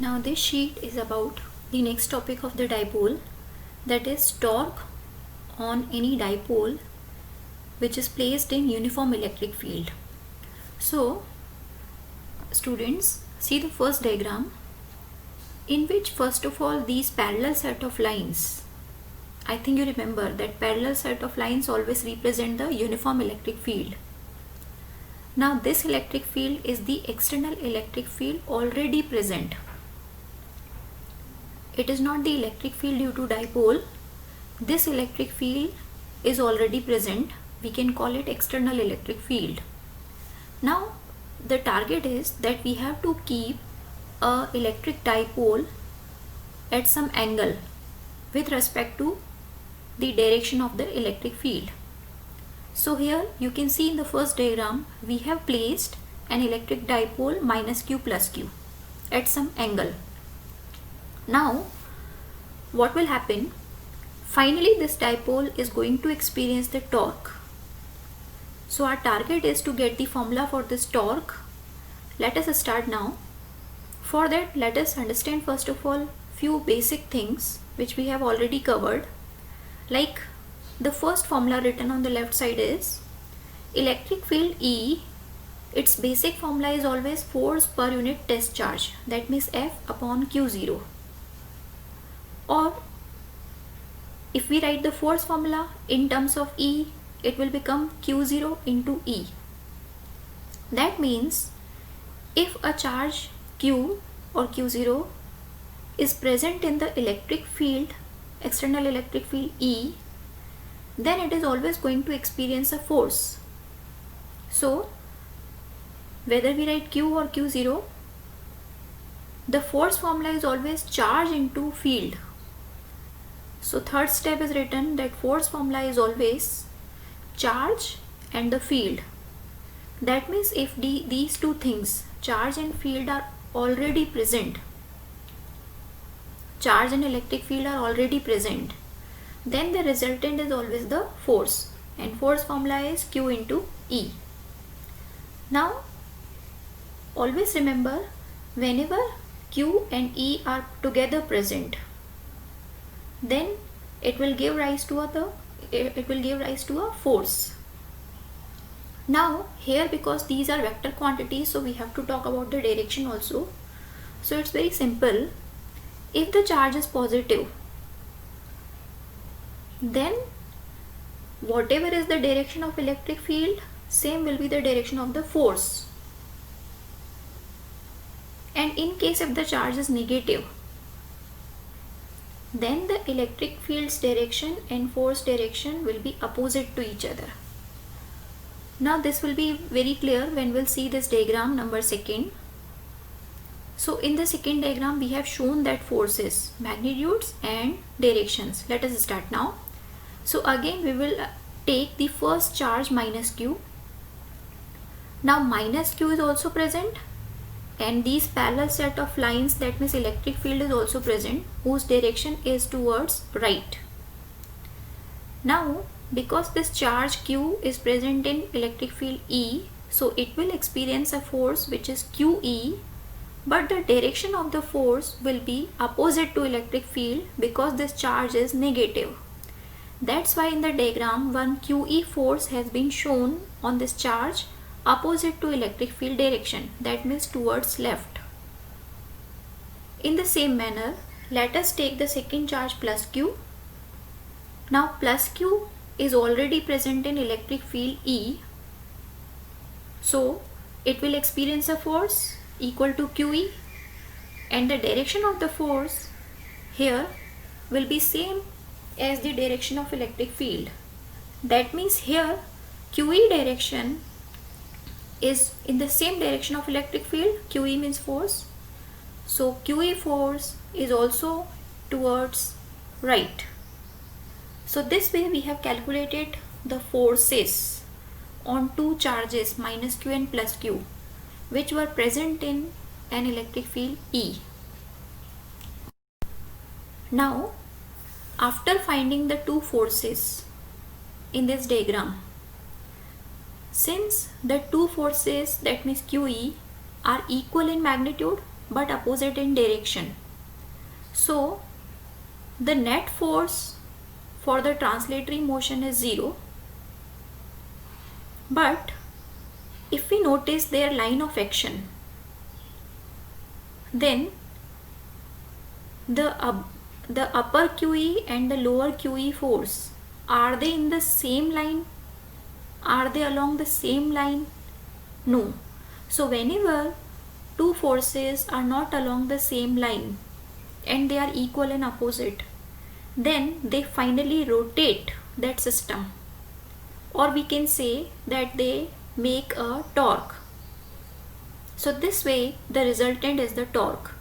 Now this sheet is about the next topic of the dipole, that is torque on any dipole which is placed in uniform electric field. So students, see the first diagram, in which first of all these parallel set of lines, I think you remember that parallel set of lines always represent the uniform electric field. Now this electric field is the external electric field already present. It is not the electric field due to dipole. This electric field is already present. We can call it external electric field. Now the target is that we have to keep a electric dipole at some angle with respect to the direction of the electric field. So here you can see in the first diagram we have placed an electric dipole minus q plus q at some angle. Now what will happen? Finally this dipole is going to experience the torque. So our target is to get the formula for this torque. Let us start now. For that, let us understand first of all few basic things which we have already covered. Like the first formula written on the left side is electric field E. Its basic formula is always force per unit test charge, that means F upon Q0. Or if we write the force formula in terms of E, it will become Q0 into E. That means if a charge Q or Q0 is present in the electric field, external electric field E, then it is always going to experience a force. So whether we write Q or Q0, the force formula is always charge into field. So third step is written that force formula is always charge and the field. That means if these two things, charge and field, are already present, charge and electric field are already present, then the resultant is always the force, and force formula is Q into E. Now always remember, whenever Q and E are together present, then it will give rise to a force. Now here, because these are vector quantities, so we have to talk about the direction also. So it's very simple. If the charge is positive, then whatever is the direction of electric field, same will be the direction of the force. And in case if the charge is negative, then the electric field's direction and force direction will be opposite to each other. Now this will be very clear when we'll see this diagram number second. So in the second diagram we have shown that forces, magnitudes and directions. Let us start now. So again we will take the first charge minus q. Now minus q is also present, and these parallel set of lines, that means electric field, is also present, whose direction is towards right. Now because this charge q is present in electric field E, so it will experience a force which is QE, but the direction of the force will be opposite to electric field because this charge is negative. That's why in the diagram one QE force has been shown on this charge opposite to electric field direction, that means towards left. In the same manner, let us take the second charge plus q. Now plus q is already present in electric field E, so it will experience a force equal to QE, and the direction of the force here will be same as the direction of electric field. That means here QE direction is in the same direction of electric field. QE means force, so QE force is also towards right. So this way we have calculated the forces on two charges minus q and plus q which were present in an electric field E. Now after finding the two forces in this diagram, since the two forces, that means QE, are equal in magnitude, but opposite in direction. So the net force for the translatory motion is 0. But if we notice their line of action, then the upper QE and the lower QE force, are they in the same line? Are they along the same line? No. So whenever two forces are not along the same line and they are equal and opposite, then they finally rotate that system, or we can say that they make a torque. So this way the resultant is the torque,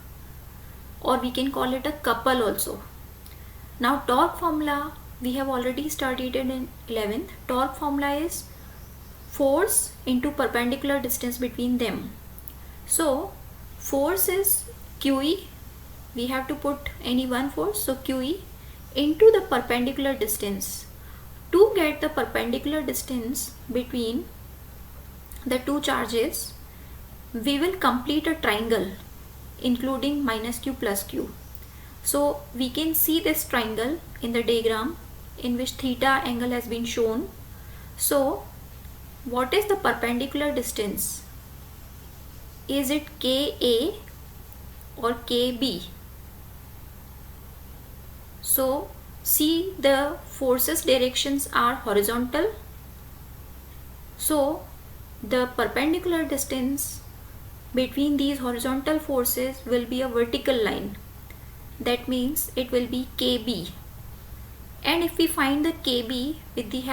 or we can call it a couple also. Now torque formula we have already studied it in 11th. Torque formula is force into perpendicular distance between them. So force is QE, we have to put any one force, so QE into the perpendicular distance. To get the perpendicular distance between the two charges, we will complete a triangle including minus q plus q. So we can see this triangle in the diagram in which theta angle has been shown. So what is the perpendicular distance? Is it KA or KB? So see, the forces directions are horizontal. So the perpendicular distance between these horizontal forces will be a vertical line. That means it will be KB. And if we find the KB with the help